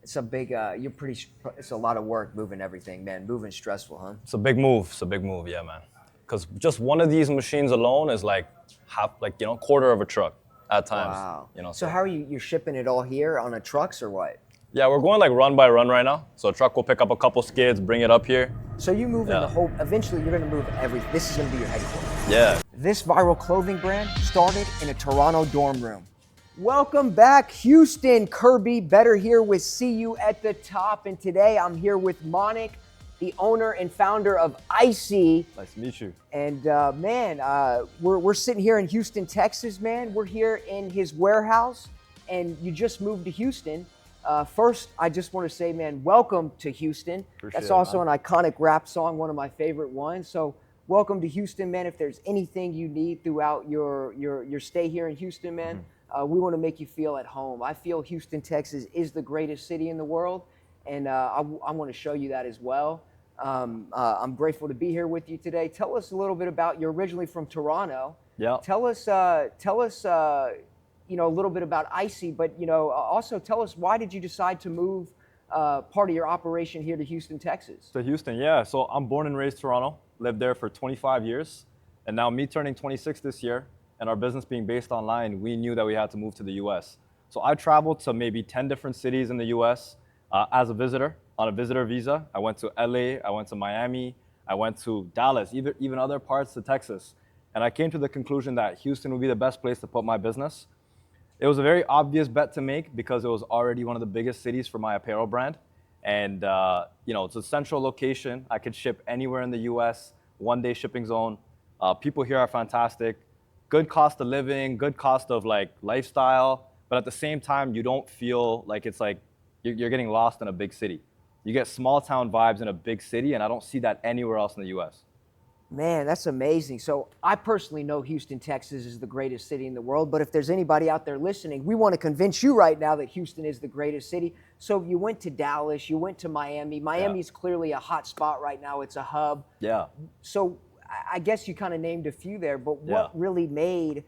It's a big, it's a lot of work moving everything, man. Moving stressful, huh? It's a big move. It's a big move, yeah, man. Because just one of these machines alone is like quarter of a truck at times. Wow. You know. So how are you're shipping it all here on a trucks or what? Yeah, we're going like run by run right now. So a truck will pick up a couple skids, bring it up here. So you moving the whole, eventually you're gonna move everything. This is gonna be your headquarters. Yeah. This viral clothing brand started in a Toronto dorm room. Welcome back, Houston. Kirby, better here with See You at the Top. And today I'm here with Manik, the owner and founder of ICY. Nice to meet you. And we're sitting here in Houston, Texas, man. We're here in his warehouse and you just moved to Houston. First, I just want to say, man, welcome to Houston. That's also an iconic rap song, one of my favorite ones. So welcome to Houston, man. If there's anything you need throughout your stay here in Houston, man, we want to make you feel at home. I feel Houston, Texas is the greatest city in the world, and I want to show you that as well. I'm grateful to be here with you today. Tell us a little bit about, you're originally from Toronto. Yeah. Tell us, a little bit about ICY, but also tell us, why did you decide to move part of your operation here to Houston, Texas? To Houston, yeah. So I'm born and raised Toronto, lived there for 25 years, and now me turning 26 this year, and our business being based online, we knew that we had to move to the US. So I traveled to maybe 10 different cities in the US as a visitor, on a visitor visa. I went to LA, I went to Miami, I went to Dallas, even other parts of Texas. And I came to the conclusion that Houston would be the best place to put my business. It was a very obvious bet to make because it was already one of the biggest cities for my apparel brand. And it's a central location. I could ship anywhere in the US, one-day shipping zone. People here are fantastic. Good cost of living, good cost of lifestyle, but at the same time, you don't feel like it's like you're getting lost in a big city. You get small town vibes in a big city, and I don't see that anywhere else in the US. Man, that's amazing. So I personally know Houston, Texas is the greatest city in the world, but if there's anybody out there listening, we want to convince you right now that Houston is the greatest city. So you went to Dallas, you went to Miami. Miami's clearly a hot spot right now. It's a hub. Yeah. So I guess you kind of named a few there, but what really made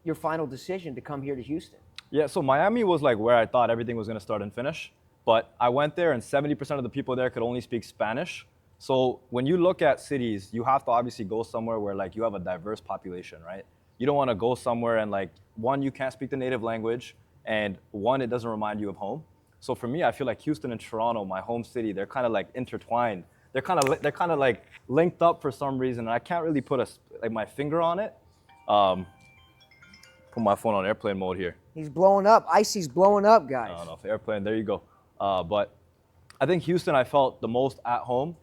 your final decision to come here to Houston? Yeah, so Miami was like where I thought everything was going to start and finish, but I went there and 70% of the people there could only speak Spanish. So when you look at cities, you have to obviously go somewhere where you have a diverse population, right? You don't want to go somewhere and one, you can't speak the native language, and one, it doesn't remind you of home. So for me, I feel like Houston and Toronto, my home city, they're kind of intertwined. They're kind of linked up for some reason, and I can't really put my finger on it. Put my phone on airplane mode here. He's blowing up. ICY's blowing up, guys. I don't know if airplane. There you go. But I think Houston, I felt the most at home,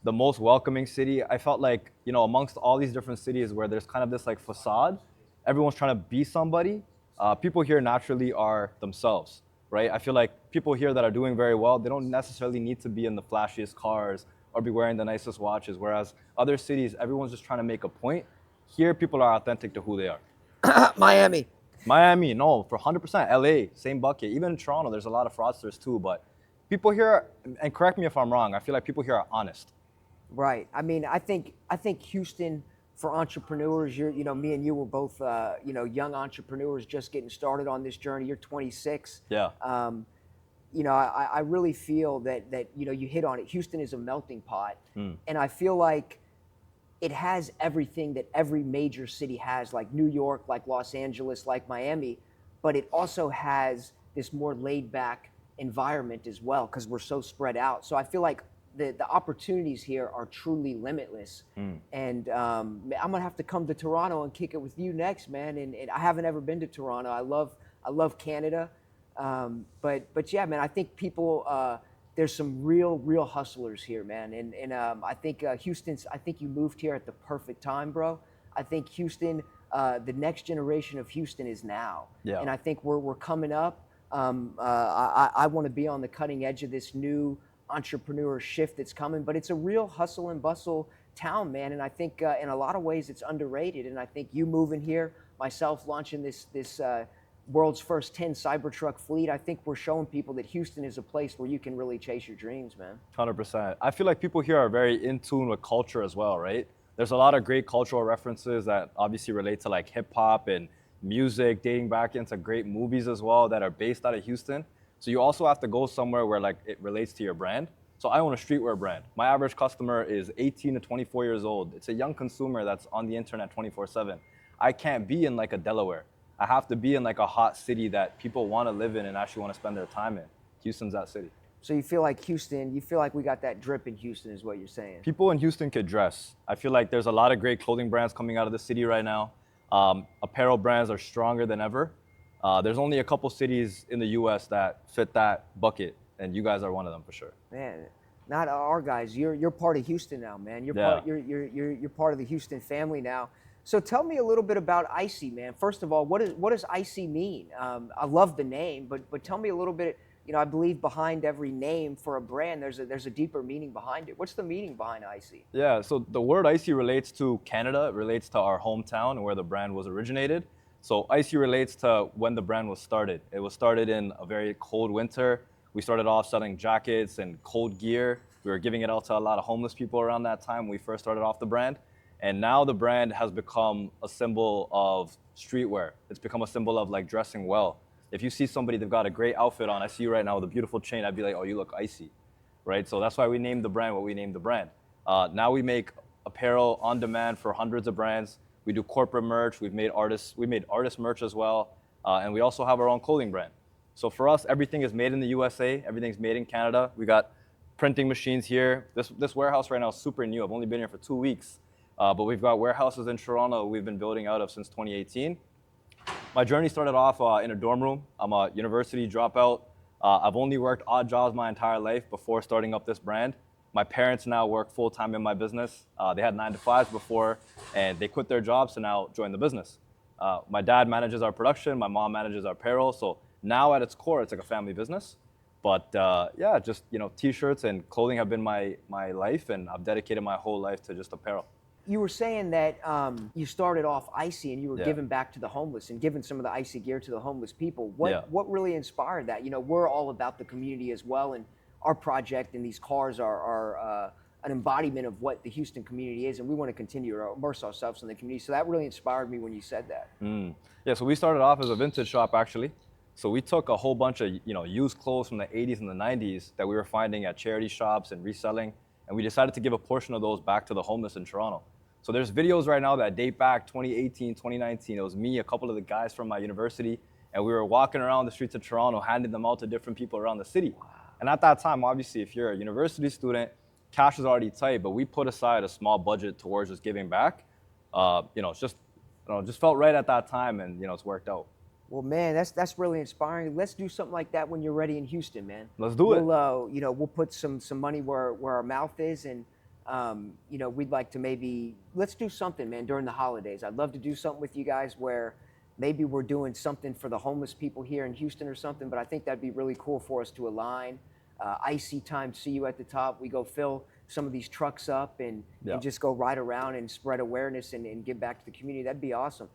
the most welcoming city. I felt like, amongst all these different cities where there's kind of this facade, everyone's trying to be somebody. People here naturally are themselves, right? I feel like people here that are doing very well, they don't necessarily need to be in the flashiest cars or be wearing the nicest watches. Whereas other cities, everyone's just trying to make a point. Here, people are authentic to who they are. Miami, no, for 100%. LA, same bucket. Even in Toronto, there's a lot of fraudsters too. But people here, and correct me if I'm wrong, I feel like people here are honest. Right. I mean, I think Houston, for entrepreneurs, me and you were both, young entrepreneurs just getting started on this journey. You're 26. Yeah. I really feel that you hit on it. Houston is a melting pot, and I feel like it has everything that every major city has, like New York, like Los Angeles, like Miami, but it also has this more laid-back environment as well because we're so spread out. So I feel like the opportunities here are truly limitless. And I'm gonna have to come to Toronto and kick it with you next, man. And I haven't ever been to Toronto. I love Canada. But yeah, man, I think people, there's some real hustlers here, man. And I think Houston's, I think you moved here at the perfect time, bro. I think Houston, the next generation of Houston is now. Yeah. And I think we're coming up. I want to be on the cutting edge of this new entrepreneur shift that's coming, but it's a real hustle and bustle town, man. And I think in a lot of ways it's underrated. And I think you moving here, myself launching this world's first 10 Cybertruck fleet, I think we're showing people that Houston is a place where you can really chase your dreams, man. 100%. I feel like people here are very in tune with culture as well, right? There's a lot of great cultural references that obviously relate to hip hop and music, dating back into great movies as well that are based out of Houston. So you also have to go somewhere where like it relates to your brand. So I own a streetwear brand. My average customer is 18 to 24 years old. It's a young consumer that's on the internet 24/7. I can't be in like a Delaware. I have to be in like a hot city that people want to live in and actually want to spend their time in. Houston's that city. So you feel like Houston, you feel like we got that drip in Houston is what you're saying. People in Houston could dress. I feel like there's a lot of great clothing brands coming out of the city right now. Apparel brands are stronger than ever. There's only a couple cities in the US that fit that bucket, and you guys are one of them for sure. Man, not our guys. You're part of Houston now, man. You're part of the Houston family now. So tell me a little bit about ICY, man. First of all, what does ICY mean? I love the name, but tell me a little bit. You know, I believe behind every name for a brand, there's a deeper meaning behind it. What's the meaning behind ICY? Yeah, so the word ICY relates to Canada. It relates to our hometown and where the brand was originated. So ICY relates to when the brand was started. It was started in a very cold winter. We started off selling jackets and cold gear. We were giving it out to a lot of homeless people around that time when we first started off the brand. And now the brand has become a symbol of streetwear. It's become a symbol of like dressing well. If you see somebody, they've got a great outfit on, I see you right now with a beautiful chain, I'd be like, oh, you look icy, right? So that's why we named the brand what we named the brand. Now we make apparel on demand for hundreds of brands. We do corporate merch. We made artist merch as well. And we also have our own clothing brand. So for us, everything is made in the USA. Everything's made in Canada. We got printing machines here. This warehouse right now is super new. I've only been here for 2 weeks. But we've got warehouses in Toronto we've been building out of since 2018. My journey started off in a dorm room. I'm a university dropout. I've only worked odd jobs my entire life before starting up this brand. My parents now work full-time in my business. They had 9-to-5s before, and they quit their jobs to now join the business. My dad manages our production. My mom manages our apparel. So now at its core, it's like a family business. But yeah, just t-shirts and clothing have been my life, and I've dedicated my whole life to just apparel. You were saying that you started off ICY and you were Yeah. giving back to the homeless and giving some of the ICY gear to the homeless people. What really inspired that? We're all about the community as well, and our project and these cars are an embodiment of what the Houston community is, and we want to continue to immerse ourselves in the community. So that really inspired me when you said that. Yeah, so we started off as a vintage shop actually. So we took a whole bunch of used clothes from the 80s and the 90s that we were finding at charity shops and reselling, and we decided to give a portion of those back to the homeless in Toronto. So there's videos right now that date back 2018, 2019. It was me, a couple of the guys from my university, and we were walking around the streets of Toronto, handing them out to different people around the city. Wow. And at that time, obviously, if you're a university student, cash is already tight, but we put aside a small budget towards just giving back. It's just felt right at that time, and it's worked out. Well, man, that's really inspiring. Let's do something like that when you're ready in Houston, man. Let's do it. We'll put some money where our mouth is, and we'd like to let's do something, man, during the holidays. I'd love to do something with you guys where maybe we're doing something for the homeless people here in Houston or something, but I think that'd be really cool for us to align. ICY time, see you at the top. We go fill some of these trucks up and just go ride around and spread awareness and give back to the community. That'd be awesome.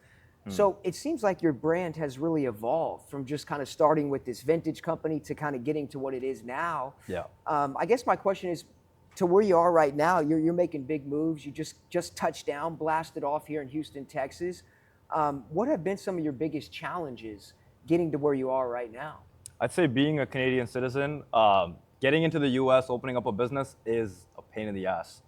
So it seems like your brand has really evolved from just kind of starting with this vintage company to kind of getting to what it is now. Yeah. I guess my question is, to where you are right now, you're making big moves. You just touched down, blasted off here in Houston, Texas. What have been some of your biggest challenges getting to where you are right now? I'd say being a Canadian citizen, getting into the US, opening up a business is a pain in the ass.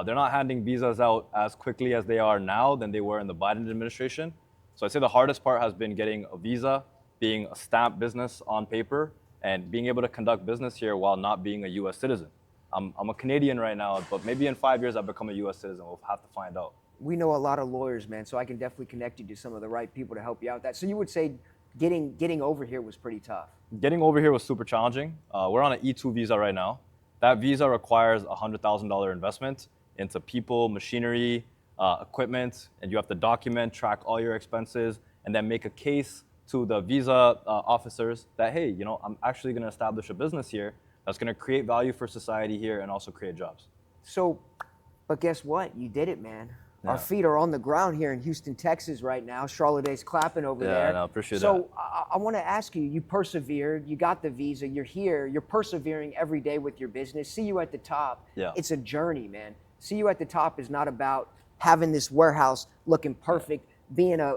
They're not handing visas out as quickly as they are now than they were in the Biden administration. So I'd say the hardest part has been getting a visa, being a stamped business on paper, and being able to conduct business here while not being a US citizen. I'm a Canadian right now, but maybe in 5 years I'll become a US citizen. We'll have to find out. We know a lot of lawyers, man, so I can definitely connect you to some of the right people to help you out with that. So you would say getting over here was pretty tough? Getting over here was super challenging. We're on an E2 visa right now. That visa requires a $100,000 investment into people, machinery, equipment, and you have to document, track all your expenses, and then make a case to the visa officers that, hey, I'm actually going to establish a business here that's going to create value for society here and also create jobs. So, but guess what? You did it, man. Yeah. Our feet are on the ground here in Houston, Texas right now. Charlotte's clapping over there. Yeah, I appreciate that. So I want to ask you, you persevered, you got the visa, you're here, you're persevering every day with your business. See you at the top. Yeah. It's a journey, man. See you at the top is not about having this warehouse looking perfect, being a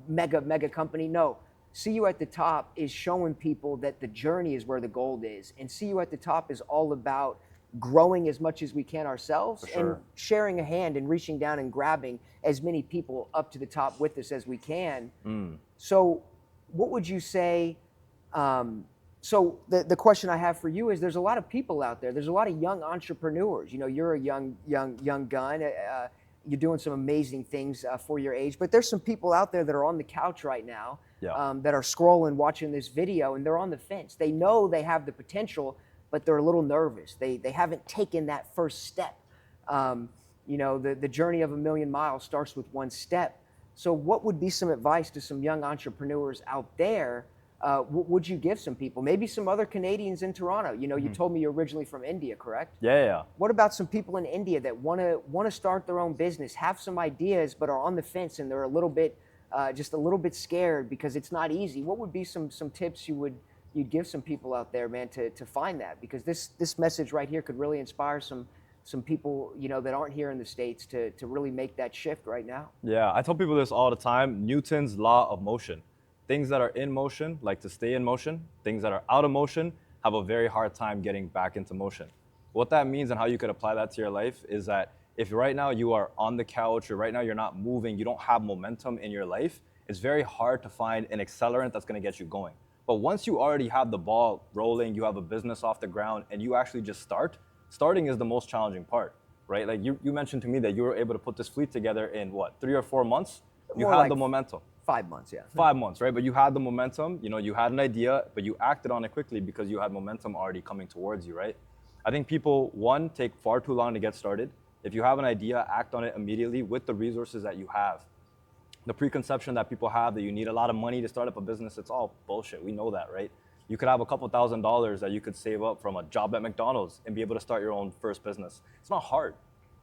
mega company. No, See You at the Top is showing people that the journey is where the gold is. And See You at the Top is all about growing as much as we can ourselves and sharing a hand and reaching down and grabbing as many people up to the top with us as we can. So what would you say? So the question I have for you is, there's a lot of people out there. There's a lot of young entrepreneurs. You know, you're a young gun. You're doing some amazing things for your age. But there's some people out there that are on the couch right now that are scrolling, watching this video, and they're on the fence. They know they have the potential, but they're a little nervous. They haven't taken that first step. You know, the journey of a million miles starts with one step. So what would be some advice to some young entrepreneurs out there? What would you give some people? Maybe some other Canadians in Toronto. You know, you told me you're originally from India, correct? Yeah. What about some people in India that want to start their own business, have some ideas, but are on the fence and they're a little bit, just a little bit scared because it's not easy? What would be some tips you'd give some people out there, man, to find that? Because this message right here could really inspire some people, you know, that aren't here in the States to really make that shift right now. Yeah, I tell people this all the time. Newton's law of motion. Things that are in motion like to stay in motion. Things that are out of motion have a very hard time getting back into motion. What that means and how you could apply that to your life is that if right now you are on the couch or right now you're not moving, you don't have momentum in your life, it's very hard to find an accelerant that's going to get you going. But once you already have the ball rolling, you have a business off the ground, and you actually just starting is the most challenging part, right? Like you mentioned to me that you were able to put this fleet together in what, 3 or 4 months? You had the momentum. 5 months, yeah. 5 months, right? But you had the momentum, you know, you had an idea, but you acted on it quickly because you had momentum already coming towards you, right? I think people, one, take far too long to get started. If you have an idea, act on it immediately with the resources that you have. The preconception that people have that you need a lot of money to start up a business, it's all bullshit. We know that, right? You could have a couple $1,000s that you could save up from a job at McDonald's and be able to start your own first business. It's not hard,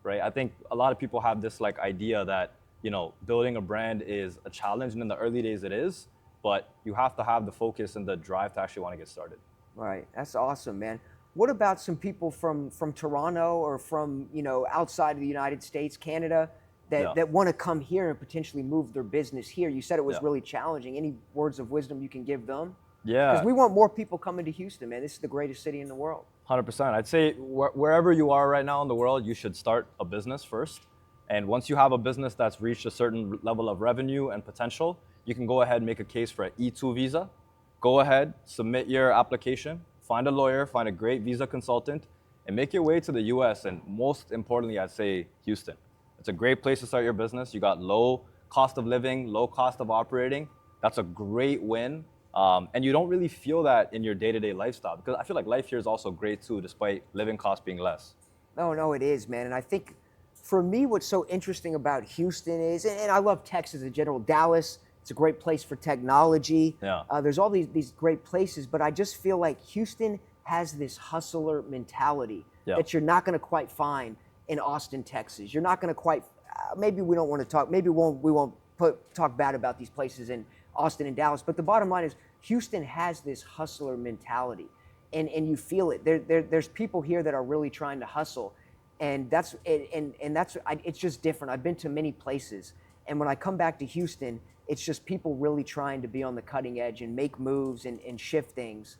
right? I think a lot of people have this like idea that, you know, building a brand is a challenge, and in the early days it is, but you have to have the focus and the drive to actually want to get started. Right, that's awesome, man. What about some people from Toronto or from, you know, outside of the United States, Canada, that want to come here and potentially move their business here? You said it was really challenging. Any words of wisdom you can give them? Yeah. Because we want more people coming to Houston, man. This is the greatest city in the world. 100%. I'd say wherever you are right now in the world, you should start a business first. And once you have a business that's reached a certain level of revenue and potential, you can go ahead and make a case for an E2 visa. Go ahead, submit your application, find a lawyer, find a great visa consultant, and make your way to the US. And most importantly, I'd say Houston. It's a great place to start your business. You got low cost of living, low cost of operating. That's a great win. And you don't really feel that in your day-to-day lifestyle, because I feel like life here is also great too, despite living costs being less. No, it is, man. And I think for me, what's so interesting about Houston is, and I love Texas in general, Dallas, it's a great place for technology. Yeah. There's all these great places, but I just feel like Houston has this hustler mentality that you're not going to quite find in Austin, Texas. You're not going to quite, maybe we don't want to talk, maybe we won't talk bad about these places in Austin and Dallas, but the bottom line is Houston has this hustler mentality, and you feel it. There's people here that are really trying to hustle. And it's just different. I've been to many places, and when I come back to Houston, it's just people really trying to be on the cutting edge and make moves and shift things.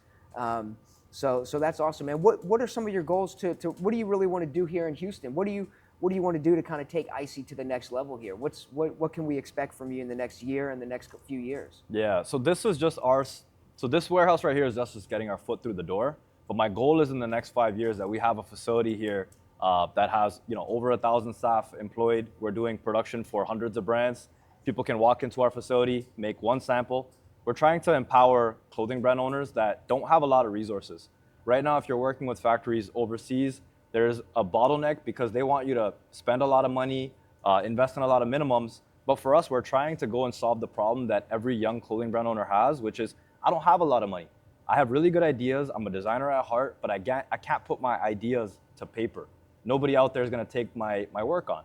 So that's awesome, man. What are some of your goals to what do you really want to do here in Houston? What do you want to do to kind of take ICY to the next level here? What can we expect from you in the next year and the next few years? Yeah. So this is just so this warehouse right here is just getting our foot through the door. But my goal is in the next 5 years that we have a facility here that has, you know, over 1,000 staff employed. We're doing production for hundreds of brands. People can walk into our facility, make one sample. We're trying to empower clothing brand owners that don't have a lot of resources. Right now, if you're working with factories overseas, there's a bottleneck because they want you to spend a lot of money, invest in a lot of minimums. But for us, we're trying to go and solve the problem that every young clothing brand owner has, which is, I don't have a lot of money. I have really good ideas. I'm a designer at heart, but I can't put my ideas to paper. Nobody out there is going to take my work on.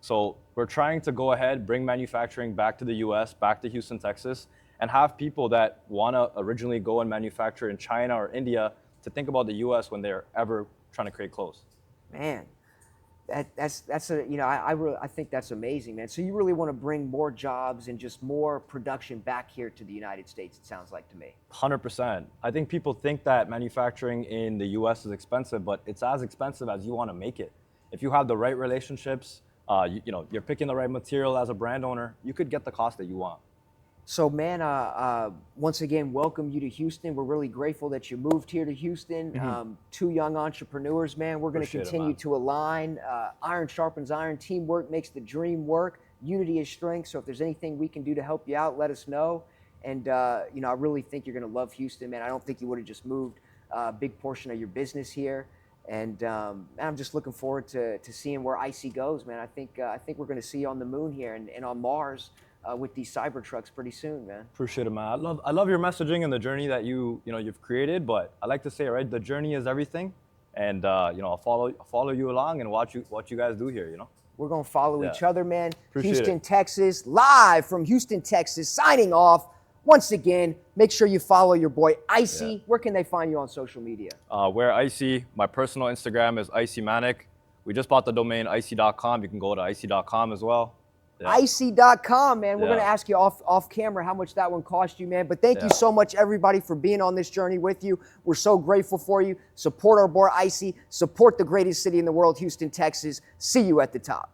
So we're trying to go ahead, bring manufacturing back to the US, back to Houston, Texas, and have people that want to originally go and manufacture in China or India to think about the US when they're ever trying to create clothes. Man, That's a, you know, I think that's amazing, man. So you really want to bring more jobs and just more production back here to the United States, it sounds like to me. 100%. I think people think that manufacturing in the US is expensive, but it's as expensive as you want to make it. If you have the right relationships, you know, you're picking the right material as a brand owner, you could get the cost that you want. So, man, once again, welcome you to Houston. We're really grateful that you moved here to Houston. Two young entrepreneurs, man. We're going to continue to align. Iron sharpens iron. Teamwork makes the dream work. Unity is strength. So if there's anything we can do to help you out, let us know. And, you know, I really think you're going to love Houston, man. I don't think you would have just moved a big portion of your business here. And I'm just looking forward to seeing where ICY goes, man. I think we're going to see you on the moon here and on Mars. With these cyber trucks pretty soon, man. Appreciate it, man. I love your messaging and the journey that you've created. But I like to say, right, the journey is everything, and you know, I'll follow you along and watch what you guys do here. You know, we're gonna follow each other, man. Appreciate Houston, it. Texas, live from Houston, Texas. Signing off. Once again, make sure you follow your boy ICY. Yeah. Where can they find you on social media? Where ICY. My personal Instagram is ICY Manik. We just bought the domain icy.com. You can go to icy.com as well. Yeah. icy.com, man. We're going to ask you off camera how much that one cost you, man. But thank you so much, everybody, for being on this journey with you. We're so grateful for you. Support our boy ICY. Support the greatest city in the world, Houston, Texas. See you at the top.